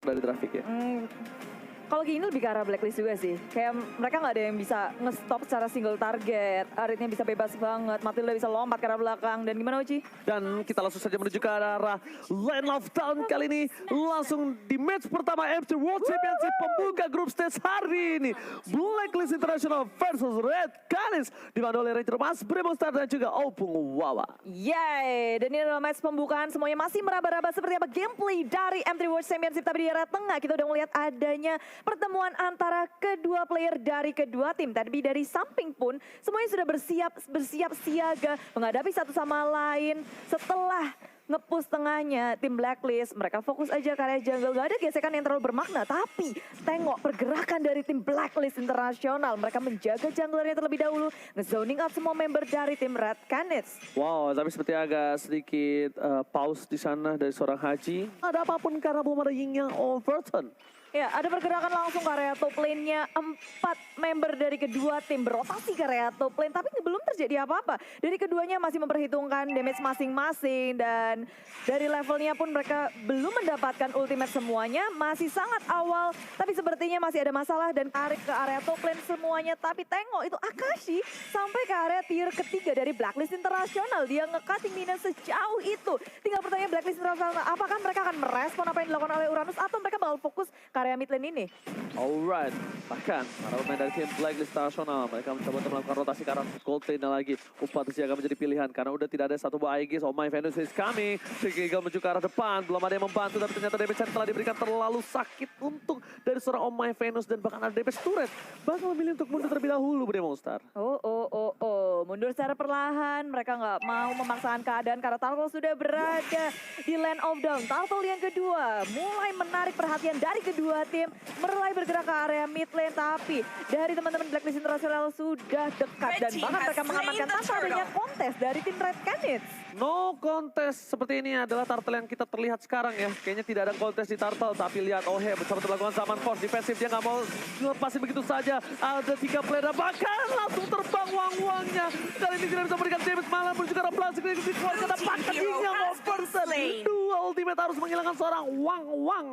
dari traffic ya. Kalau gini lebih ke arah blacklist juga sih. Kayak mereka nggak ada yang bisa nge-stop secara single target. Aritnya bisa bebas banget. Matilda bisa lompat ke arah belakang. Dan gimana Uci? Dan kita langsung saja menuju ke arah Land of Town kali ini. Langsung di match pertama MC World Championship pembuka grup stage hari ini. Blacklist International versus Red Canids. Dibantu oleh Ranger Mas, Bremonstar dan juga Opung Wawa. Yeay, dan ini adalah match pembukaan. Semuanya masih meraba-raba seperti apa gameplay dari M3 World Championship. Tapi di arah tengah kita udah melihat adanya pertemuan antara kedua player dari kedua tim. Tapi dari samping pun semuanya sudah bersiap siaga menghadapi satu sama lain. Setelah nge-push tengahnya tim Blacklist, mereka fokus aja ke area jungle. Gak ada gesekan yang terlalu bermakna, tapi tengok pergerakan dari tim Blacklist Internasional. Mereka menjaga junglernya terlebih dahulu, nge-zoning out semua member dari tim Red Canids. Wow, tapi seperti agak sedikit pause di sana dari seorang Haji. Ada apapun karena belum ada Ying Yang Overton. Ya, ada pergerakan langsung ke area top lane-nya. 4 member dari kedua tim berotasi ke area top lane, tapi belum terjadi apa-apa. Dari keduanya masih memperhitungkan damage masing-masing, dan dari levelnya pun mereka belum mendapatkan ultimate semuanya. Masih sangat awal, tapi sepertinya masih ada masalah dan tarik ke area top lane semuanya. Tapi tengok itu Akashi sampai ke area tier ketiga dari Blacklist Internasional. Dia nge-cutting Nina sejauh itu. Tinggal pertanyaan Blacklist Internasional, apakah mereka akan merespon apa yang dilakukan oleh Uranus atau mereka bakal fokus ke area mid lane ini? Alright, bahkan para pemain dari tim Blacklist International mereka mencoba untuk melakukan rotasi ke arah gold lane lagi. Umpan akan menjadi pilihan karena udah tidak ada satu buah Aegis. Oh my Venus is coming. Tinggal menuju ke arah depan, belum ada yang membantu, tapi ternyata damage yang telah diberikan terlalu sakit untuk dari seorang Oh my Venus, dan bahkan ada damage turret. Bakal memilih untuk mundur terlebih dahulu Bremonstar. Mundur secara perlahan. Mereka nggak mau memaksakan keadaan karena Turtle sudah berada di Land of Dawn. Turtle yang kedua mulai menarik perhatian dari kedua tim, mulai bergerak ke area mid lane, tapi dari teman-teman Blacklist Internasional sudah dekat dan bahkan mereka mengamankan tanpa adanya kontes dari tim Red Canids. No contest seperti ini adalah Turtle yang kita terlihat sekarang ya. Kayaknya tidak ada kontes di Turtle, tapi lihat Ohe mencoba untuk melakukan zaman force defensif. Dia nggak mau lepasin begitu saja. Ada 3 player bahkan langsung terbang wang-wangnya. Kali ini tidak bisa memberikan damage, malah pun juga replasik dikeluarkan. Dapatkan Ying Overton. Dua ultimate harus menghilangkan seorang wang-wang.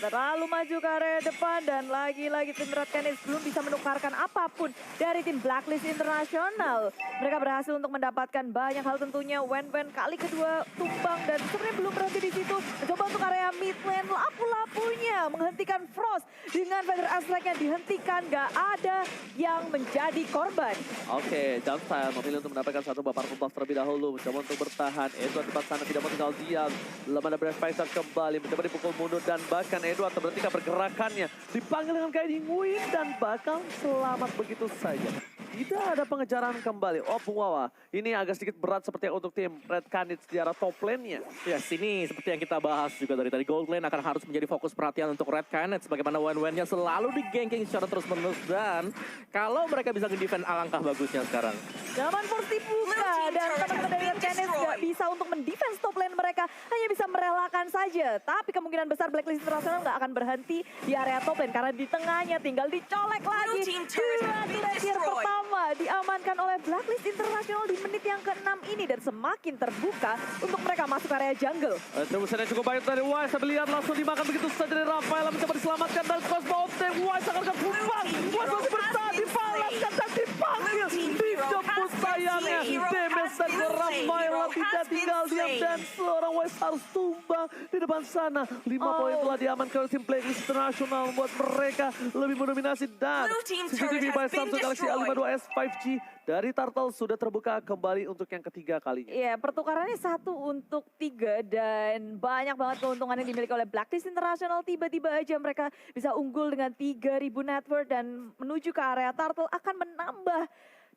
Terlalu maju ke area depan dan lagi-lagi tim Red Canids belum bisa menukarkan apapun dari tim Blacklist Internasional. Mereka berhasil untuk mendapatkan banyak hal tentunya. Wen kali kedua tumbang dan sebenarnya belum berhenti di situ. Mencoba untuk area mid lane, lapu-lapunya menghentikan Frost dengan Feather Aspect-nya dihentikan. Gak ada yang menjadi korban. Oke, Jumpstyle memilih untuk mendapatkan satu babak buff terlebih dahulu. Mencoba untuk bertahan. Edward di sana tidak mau tinggal diam. Belum ada Breath Fighter kembali. Mencoba dipukul mundur dan bahkan Edward terberhentikan pergerakannya. Dipanggil dengan Guiding Wind dan bakal selamat begitu saja. Tidak ada pengejaran kembali. Opung Wawa, ini agak sedikit berat seperti untuk tim Red Canids di arah top lane-nya. Yes, ini seperti yang kita bahas juga dari tadi. Gold lane akan harus menjadi fokus perhatian untuk Red Canids. Bagaimana Wen-Wen-nya selalu di-ganking secara terus-menerus. Dan kalau mereka bisa nge-defend, alangkah bagusnya sekarang. Zaman force dibuka dan teman-teman dari Red Canids gak bisa untuk mendefense top lane mereka. Hanya bisa merelakan saja. Tapi kemungkinan besar Blacklist International gak akan berhenti di area top lane. Karena di tengahnya tinggal dicolek lagi. Dua gladiator pertama diamankan oleh Blacklist International di menit yang ke-6 ini. Dan semakin terbuka untuk mereka masuk area jungle. Tebusannya cukup baik dari Wise. Tapi lihat langsung dimakan begitu saja dari Rafael. Mencoba diselamatkan dan crossbow tank. Wise akan tumbang. Wise masih bertahan, dibalaskan dan dipanggil. Dijemput sayangnya. Damage dari Rafael tidak tinggal diam. Dan seorang Wise harus tumbang di depan sana. 5 poin telah diamankan oleh tim Blacklist International, membuat mereka lebih mendominasi. Dan CCTV by Samsung Galaxy A52s 5G dari Turtle sudah terbuka kembali untuk yang ketiga kalinya. Iya, pertukarannya 1 untuk 3 dan banyak banget keuntungan yang dimiliki oleh Blacklist International. Tiba-tiba aja mereka bisa unggul dengan 3.000 net worth dan menuju ke area Turtle akan menambah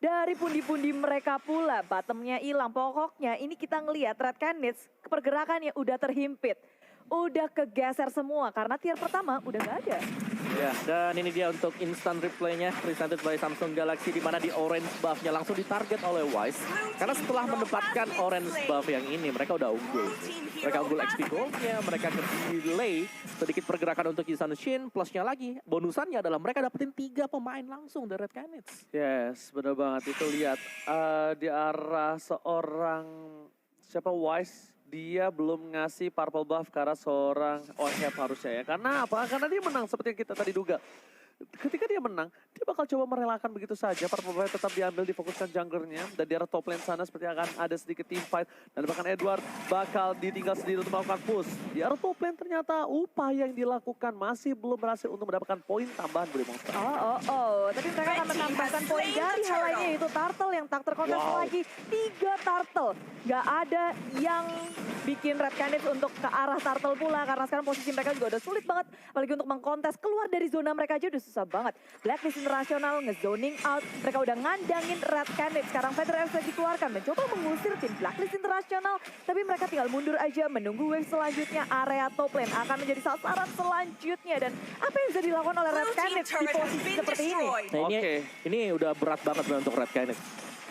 dari pundi-pundi mereka pula. Bottomnya hilang. Pokoknya ini kita ngelihat Red Canids pergerakannya udah terhimpit. Udah kegeser semua karena tier pertama udah gak ada. Ya, dan ini dia untuk instant replaynya presented by Samsung Galaxy, di mana di orange buff-nya langsung ditarget oleh Wise. Karena setelah mendapatkan orange buff yang ini, mereka udah unggul. Mereka unggul XP gold-nya, mereka delay sedikit pergerakan untuk Yisan Shin, plusnya lagi, bonusannya adalah mereka dapetin 3 pemain langsung dari Red Canids. Yes, benar banget. Itu lihat di arah seorang siapa Wise dia belum ngasih purple buff ke arah seorang Oheb harusnya ya. Karena apa? Karena dia menang seperti yang kita tadi duga. Ketika dia menang, dia bakal coba merelakan begitu saja. Purple buff tetap diambil, difokuskan junglernya. Dan di arah top lane sana seperti akan ada sedikit team fight. Dan bahkan Edward bakal ditinggal sendiri untuk melakukan push. Di arah top lane ternyata upaya yang dilakukan masih belum berhasil untuk mendapatkan poin tambahan dari Monster. Tapi mereka akan menambahkan poin dari hal lainnya, yaitu turtle yang tak terkontes lagi. 3 turtle. Gak ada yang bikin Red Canids untuk ke arah turtle pula. Karena sekarang posisi mereka juga udah sulit banget. Apalagi untuk mengkontes. Keluar dari zona mereka aja udah susah banget. Blacklist International nge-zoning out. Mereka udah ngandangin Red Canids. Sekarang Feather Edge dikeluarkan. Mencoba mengusir tim Blacklist International. Tapi mereka tinggal mundur aja. Menunggu wave selanjutnya. Area top lane akan menjadi sasaran selanjutnya. Dan apa yang bisa dilakukan oleh Red Canids di posisi seperti ini? Nah, ini udah berat banget untuk Red Canids.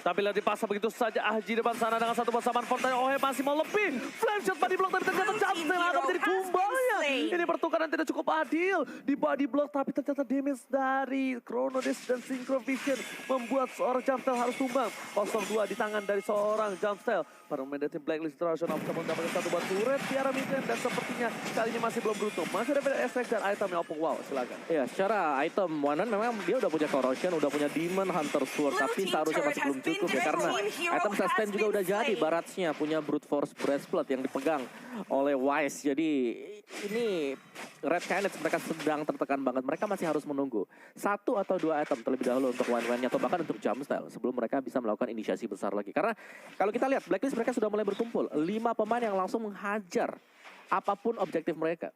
Tapi lihat dipasang begitu saja Ahji depan sana dengan satu bersamaan Fortnite. Oheb masih mau lebih. Flame shot body block tapi ternyata Jumpstyle akan menjadi tumbangnya. Ini pertukaran tidak cukup adil di body block, tapi ternyata damage dari Chrono Disc dan Synchro Vision membuat seorang Jumpstyle harus tumbang. 0-2 di tangan dari seorang Jumpstyle. Para pemain dari tim Blacklist International bisa mendapatkan satu buat turret di arah mid lane dan sepertinya kali ini masih belum beruntung. Masih ada efek dan itemnya Opung. Wow, silakan. Ya, secara item Wanan memang dia udah punya Corrosion, udah punya Demon Hunter Sword, tapi seharusnya masih belum cukup ya karena item sustain juga udah jadi. Baratsnya punya Brute Force Breastplate yang dipegang oleh Wise. Jadi ini Red Canids mereka sedang tertekan banget. Mereka masih harus menunggu 1 atau 2 item terlebih dahulu untuk Wan-Wannya atau bahkan untuk Jumpstyle sebelum mereka bisa melakukan inisiasi besar lagi. Karena kalau kita lihat Blacklist mereka sudah mulai berkumpul. 5 pemain yang langsung menghajar apapun objektif mereka.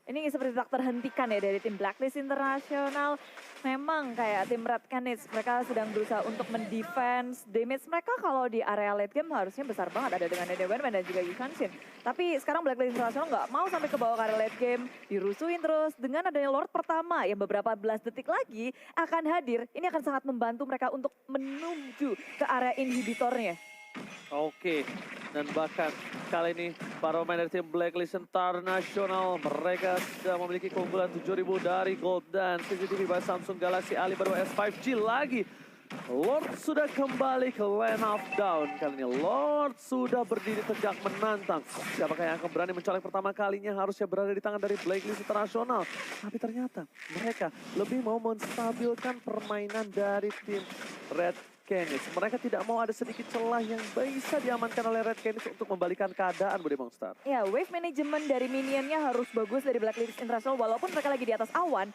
Ini seperti tak terhentikan ya dari tim Blacklist International. Memang kayak tim Red Canids, mereka sedang berusaha untuk mendefense damage mereka kalau di area late game harusnya besar banget. Ada dengan Edewenman dan juga Yukanshin. Tapi sekarang Blacklist International nggak mau sampai ke bawah ke area late game. Dirusuin terus dengan adanya Lord pertama yang beberapa belas detik lagi akan hadir. Ini akan sangat membantu mereka untuk menuju ke area inhibitornya. Oke, dan bahkan kali ini para pemain dari tim Blacklist International mereka sudah memiliki keunggulan 7.000 dari Gold dan CCTV by Samsung Galaxy Ali baru S5G lagi. Lord sudah kembali ke Land of Down. Kali ini Lord sudah berdiri tegak menantang. Siapakah yang akan berani mencolek pertama kalinya harusnya berada di tangan dari Blacklist International. Tapi ternyata mereka lebih mau menstabilkan permainan dari tim Red Canids. Mereka tidak mau ada sedikit celah yang bisa diamankan oleh Red Canids untuk membalikan keadaan Budi Monster. Ya, wave management dari minionnya harus bagus dari Blacklist International. Walaupun mereka lagi di atas awan,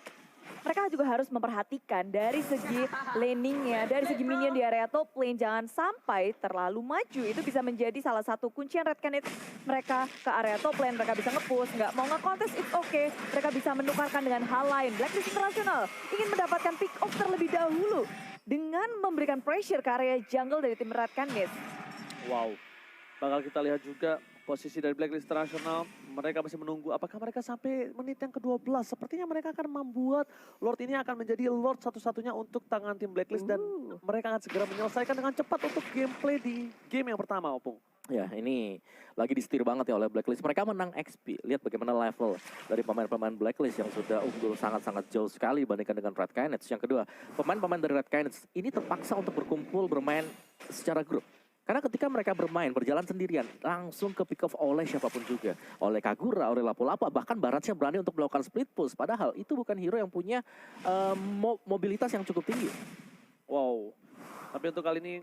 mereka juga harus memperhatikan dari segi laningnya, dari segi minion di area top lane. Jangan sampai terlalu maju. Itu bisa menjadi salah satu kuncian Red Canids. Mereka ke area top lane, mereka bisa nge-push. Nggak mau nge-contest, it's okay. Mereka bisa menukarkan dengan hal lain. Blacklist International ingin mendapatkan pick off terlebih dahulu dengan memberikan pressure ke area jungle dari tim Red Canids. Wow, bakal kita lihat juga posisi dari Blacklist International. Mereka masih menunggu apakah mereka sampai menit yang ke-12. Sepertinya mereka akan membuat Lord ini akan menjadi Lord satu-satunya untuk tangan tim Blacklist. Dan mereka akan segera menyelesaikan dengan cepat untuk gameplay di game yang pertama, Opung. Ya, ini lagi disetir banget ya oleh Blacklist. Mereka menang XP. Lihat bagaimana level dari pemain-pemain Blacklist yang sudah unggul sangat-sangat jauh sekali dibandingkan dengan Red Canids. Yang kedua, pemain-pemain dari Red Canids ini terpaksa untuk berkumpul bermain secara grup. Karena ketika mereka bermain, berjalan sendirian, langsung ke pick off oleh siapapun juga. Oleh Kagura, oleh Lapu-Lapu, bahkan Baratsnya berani untuk melakukan split push. Padahal itu bukan hero yang punya mobilitas yang cukup tinggi. Wow, tapi untuk kali ini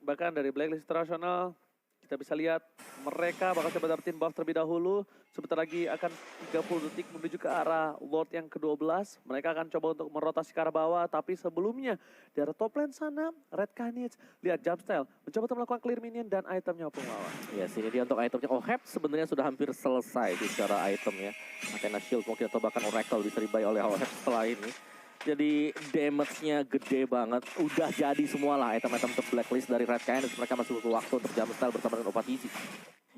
bahkan dari Blacklist International, kita bisa lihat mereka bakal coba dapetin buff terlebih dahulu. Sebentar lagi akan 30 detik menuju ke arah Lord yang ke-12. Mereka akan coba untuk merotasi ke arah bawah. Tapi sebelumnya di arah top lane sana, Red Canids. Lihat Jumpstyle mencoba untuk melakukan clear minion dan itemnya penglawan. Ya, sini dia untuk itemnya. Oheb sebenarnya sudah hampir selesai di secara item ya. Athena Shield mungkin atau bahkan Oracle bisa dibuy oleh Oheb setelah ini. Jadi damage-nya gede banget. Udah jadi semua lah item-item untuk Blacklist dari Red Canids. Mereka masih butuh waktu untuk Jumpstyle bersama dengan Opatisi.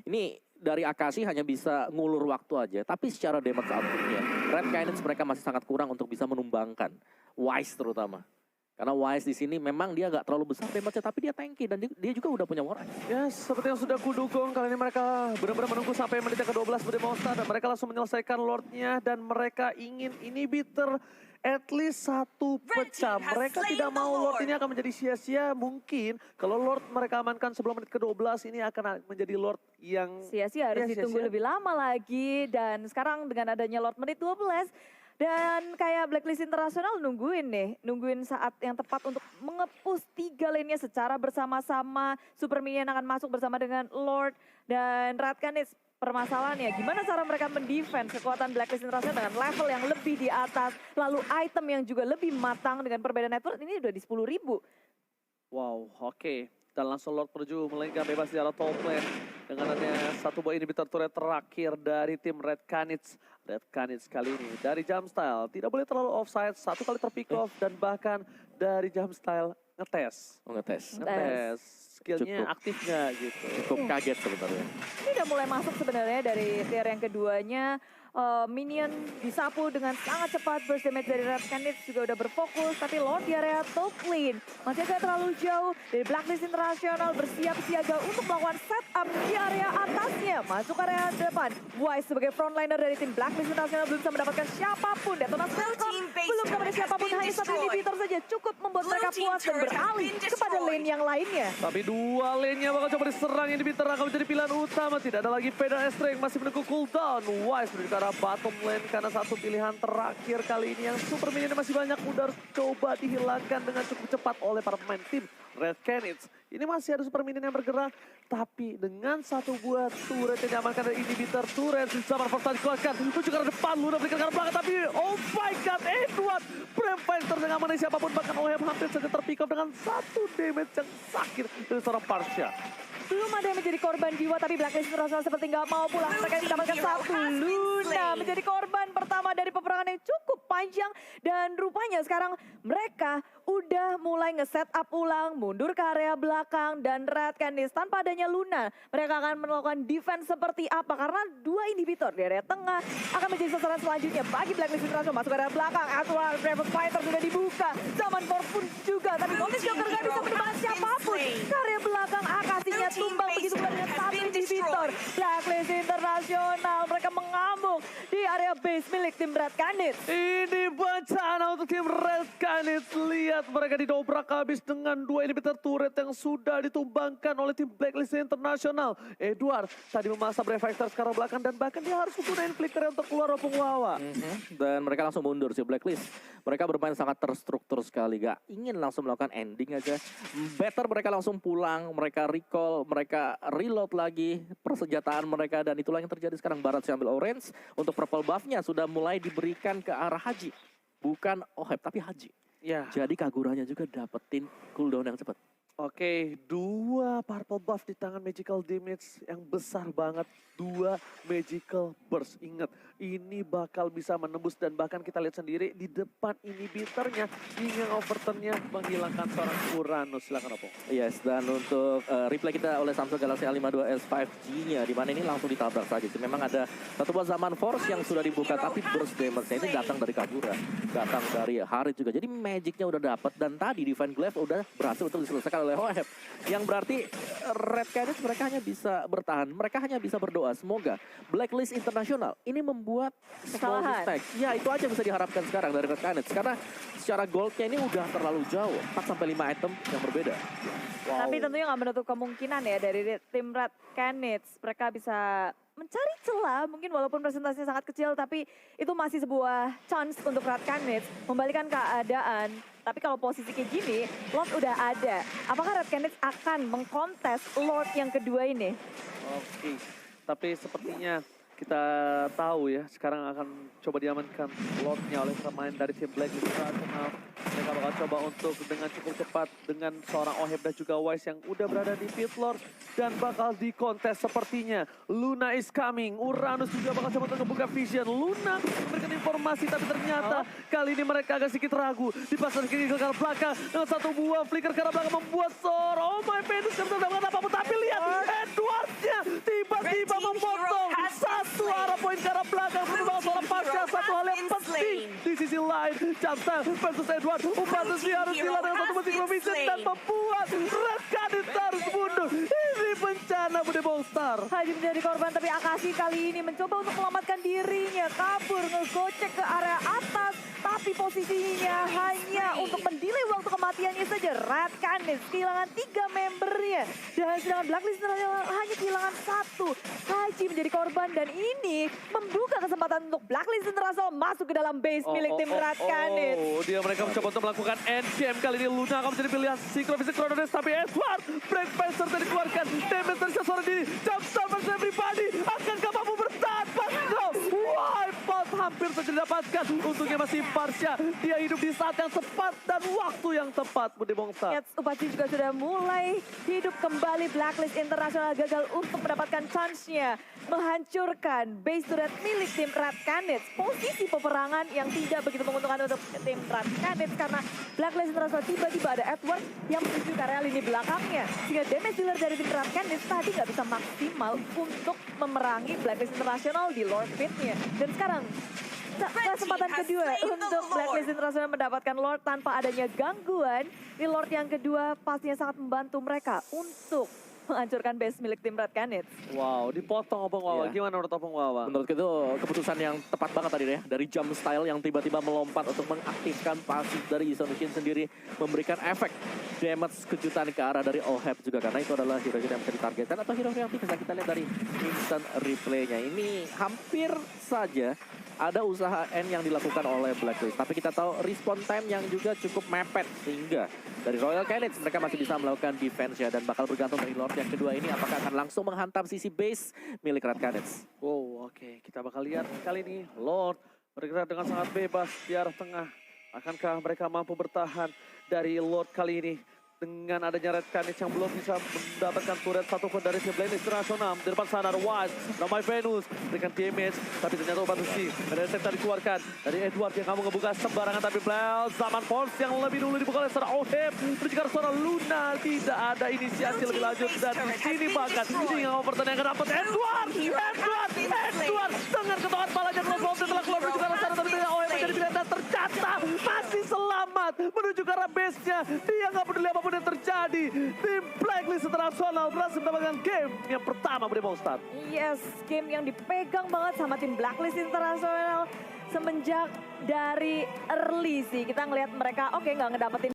Ini dari Akashi hanya bisa ngulur waktu aja. Tapi secara damage output-nya, Red Canids mereka masih sangat kurang untuk bisa menumbangkan Wise terutama. Karena Wise di sini memang dia nggak terlalu besar damage-nya, tapi dia tanky dan dia juga udah punya War Eyes. Ya, seperti yang sudah kudukung, kali ini mereka benar-benar menunggu sampai menit yang ke-12 Budi Monster. Dan mereka langsung menyelesaikan Lord-nya dan mereka ingin inhibitor at least satu pecah. Mereka tidak mau Lord ini akan menjadi sia-sia. Mungkin kalau Lord mereka amankan sebelum menit ke-12 ini akan menjadi Lord yang Sia-sia harus ya, ditunggu sia-sia. lebih lama lagi. Dan sekarang dengan adanya Lord menit 12. Dan kayak Blacklist Internasional nungguin saat yang tepat untuk mengepus 3 lane-nya secara bersama-sama. Super Minion akan masuk bersama dengan Lord dan Radkanits. Permasalahannya gimana cara mereka mendefense kekuatan Blacklist Internasional dengan level yang lebih di atas. Lalu item yang juga lebih matang dengan perbedaan network ini udah di 10.000. Wow, oke. Dan langsung Lord menuju melenggang bebas di arah top lane. Dengan adanya satu buah inhibitor turret terakhir dari tim Red Canids. Red Canids kali ini dari Jumpstyle. Tidak boleh terlalu offside, satu kali terpick off. Dan bahkan dari Jumpstyle ngetes. Ngetes. Skillnya Cukup. aktif nggak gitu. Cukup kaget sebenarnya. Ini udah mulai masuk sebenarnya dari tier yang keduanya. Minion disapu dengan sangat cepat, burst damage dari Red Canids juga udah berfokus, tapi Lord di area top lane masih agak terlalu jauh dari Blacklist Internasional bersiap siaga untuk melakukan setup di area atasnya, masuk area depan. Wise sebagai frontliner dari tim Blacklist Internasional belum bisa mendapatkan siapapun, Detonas Welcome belum kepada siapapun, hanya satu inhibitor saja cukup membuat mereka puas dan beralih kepada lane yang lainnya. Tapi dua lane-nya bakal coba diserang, inhibitor akan menjadi pilihan utama. Tidak ada lagi Pedal Esther yang masih menunggu cooldown. Wise menuju ke arah bottom lane karena satu pilihan terakhir kali ini yang super minion masih banyak udah coba dihilangkan dengan cukup cepat oleh para pemain tim Red Canids. Ini masih ada super minion yang bergerak, tapi dengan satu buah turret yang diamankan dari inhibitor turret, Zaman Force dikeluarkan menuju ke arah depan, Luna berikan ke arah belakang, tapi oh my god, Edward Brave Fighter dengan mengenai siapapun, bahkan OM hampir saja terpick up dengan satu damage yang sakit dari seorang Parsha. Belum ada yang menjadi korban jiwa, tapi Blacklist Internasional seperti nggak mau pulang. Mereka mendapatkan satu. Luna menjadi korban pertama dari peperangan yang cukup panjang. Dan rupanya sekarang mereka udah mulai nge-set up ulang, mundur ke area belakang. Dan Red Canids tanpa adanya Luna, mereka akan melakukan defense seperti apa? Karena dua inhibitor di area tengah akan menjadi sasaran selanjutnya bagi Blacklist Internasional. Masuk ke area belakang, aturan Brave Fighter sudah dibuka. Zaman Force pun juga, tapi Notice Joker nggak bisa menemukan siapapun. Ke area belakang, Akasinya tumbang begitu pula dengan satu inhibitor. Blacklist Internasional, mereka mengamuk di area base milik tim Red Canids. Ini bencana untuk tim Red Canids. Lihat mereka didobrak habis dengan dua inhibitor turret yang sudah ditumbangkan oleh tim Blacklist Internasional. Edward tadi memaksa Brave Fighter sekarang belakang dan bahkan dia harus menggunakan flicker untuk keluar Opung Wawa. Dan mereka langsung mundur sih Blacklist. Mereka bermain sangat terstruktur sekali, gak ingin langsung melakukan ending aja. Better mereka langsung pulang, mereka recall, mereka reload lagi persenjataan mereka, dan itulah yang terjadi sekarang. Barat ambil orange untuk purple buff-nya sudah mulai diberikan ke arah Haji. Bukan Oheb tapi Haji. Ya. Jadi Kaguranya juga dapetin cooldown yang cepat. Oke, dua purple buff di tangan magical damage yang besar banget. Dua magical burst. Ingat, ini bakal bisa menembus dan bahkan kita lihat sendiri di depan inhibitornya. Hingga overturn-nya menghilangkan seorang Uranus. Silakan Opung. Yes, dan untuk replay kita oleh Samsung Galaxy A52s 5G-nya, di mana ini langsung ditabrak saja sih. Memang ada satu buah Zaman Force yang sudah dibuka, tapi burst damage-nya ini datang dari Kagura, datang dari Harit juga. Jadi magic-nya udah dapat, dan tadi Divine Glaive udah berhasil untuk diselesaikan oleh Oheb. Yang berarti Red Canids mereka hanya bisa bertahan, mereka hanya bisa berdoa. Semoga Blacklist Internasional ini membuat small kesalahan. mistake. Ya, itu aja bisa diharapkan sekarang dari Red Canids. Karena secara goldnya ini udah terlalu jauh, 4-5 item yang berbeda. Wow. Tapi tentunya nggak menutup kemungkinan ya dari tim Red Canids. Mereka bisa mencari celah, mungkin walaupun presentasinya sangat kecil, tapi itu masih sebuah chance untuk Red Canids membalikan keadaan. Tapi kalau posisi kayak gini, Lord udah ada. Apakah Red Canids akan mengkontes Lord yang kedua ini? Oke, tapi sepertinya kita tahu ya, sekarang akan coba diamankan Lordnya oleh pemain dari tim Blacklist Internasional. Mereka bakal coba untuk dengan cukup cepat dengan seorang Oheb dan juga Wise yang udah berada di pit Lord dan bakal dikontes sepertinya. Luna is coming, Uranus juga bakal coba untuk membuka vision. Luna memberikan informasi, tapi ternyata kali ini mereka agak sedikit ragu. Dipasang kiri ke arah belakang dengan satu buah flicker ke arah belakang membuat seorang oh my Venus tidak bisa mendapatkan apapun. Tapi lihat Edwardnya tiba-tiba memotong satu arah poin ke arah belakang. Menuju seorang Pasha, satu hal yang penting di sisi lain. Jumpstyle versus Edward. Upatus harus hilang dengan satu musik provision dan membuat Red Canids harus mundur. Ini bencana Bude Monster. Haji menjadi korban, tapi Akashi kali ini mencoba untuk menyelamatkan dirinya. Kabur, ngegocek ke area atas. Tapi posisinya hanya untuk mendelay waktu kematiannya saja. Red Canids kehilangan 3 membernya. Dan sedangkan Blacklist hanya kehilangan 1. Haji menjadi korban dan ini membuka kesempatan untuk Blacklist International masuk ke dalam base milik tim Red Canids. Mereka mencoba untuk melakukan NCM kali ini. Luna akan menjadi pilihan Synchrofisik Chronodes, tapi Edward Break Panzer tadi dikeluarkan. Damage dari seorang diri. Jumpstart versus everybody. Akankah mampu bertahan? Pascal wipeout hampir saja didapatkan. Untungnya masih Parsha. Dia hidup di saat yang tepat dan waktu yang tepat. Bude Monster. Yes, Upaci juga sudah mulai hidup kembali. Blacklist International gagal untuk mendapatkan chance-nya menghancurkan base turret milik tim Red Canids. Posisi peperangan yang tidak begitu menguntungkan untuk tim Red Canids karena Blacklist International tiba-tiba ada Edward yang menuju ke area lini belakangnya. Sehingga damage dealer dari tim Red Canids tadi nggak bisa maksimal untuk memerangi Blacklist International di Lord Pit-nya. Dan sekarang kesempatan kedua untuk Blacklist International mendapatkan Lord tanpa adanya gangguan. Di Lord yang kedua pastinya sangat membantu mereka untuk menghancurkan base milik tim Red Canids. Wow, dipotong Opung Wawa. Iya. Gimana menurut Opung Wawa? Menurutku itu keputusan yang tepat banget tadi ya. Dari jump style yang tiba-tiba melompat untuk mengaktifkan pasif dari Isonushin sendiri. Memberikan efek damage kejutan ke arah dari Oheb juga. Karena itu adalah hero-hero yang bisa ditargetkan. Atau hero-hero yang bisa kita lihat dari instant replaynya. Ini hampir saja ada usaha N yang dilakukan oleh Blacklist. Tapi kita tahu respawn time yang juga cukup mepet. Sehingga dari Royal Canids mereka masih bisa melakukan defense ya. Dan bakal bergantung dari Lord yang kedua ini apakah akan langsung menghantam sisi base milik Red Canids. Wow, oke. Kita bakal lihat kali ini Lord bergerak dengan sangat bebas di arah tengah. Akankah mereka mampu bertahan dari Lord kali ini? Dengan adanya Red Canids yang belum bisa mendapatkan turret satupun dari tim Blacklist International. Di depan sana ada Wise, ramai Venus, berikan damage, tapi ternyata obat besi. Ada sektor dikeluarkan dari Edward yang kamu ngebuka sembarangan, tapi Blau zaman Force yang lebih dulu dibuka oleh seorang Oheb. Dan juga seorang Luna, tidak ada inisiasi lebih lanjut. Dan di sini bahkan hingga pertandingan dapat Edward dengan ketongan palanya Crossbow telah keluar menuju ke arah sana, tapi Oheb menjadi pilihan dan ternyata masih selamat menuju ke arah base-nya. Dia nggak peduli apapun yang terjadi. Tim Blacklist International berhasil mendapatkan game yang pertama Bude Monster. Yes, game yang dipegang banget sama tim Blacklist International semenjak dari early sih. Kita ngelihat mereka oke nggak ngedapetin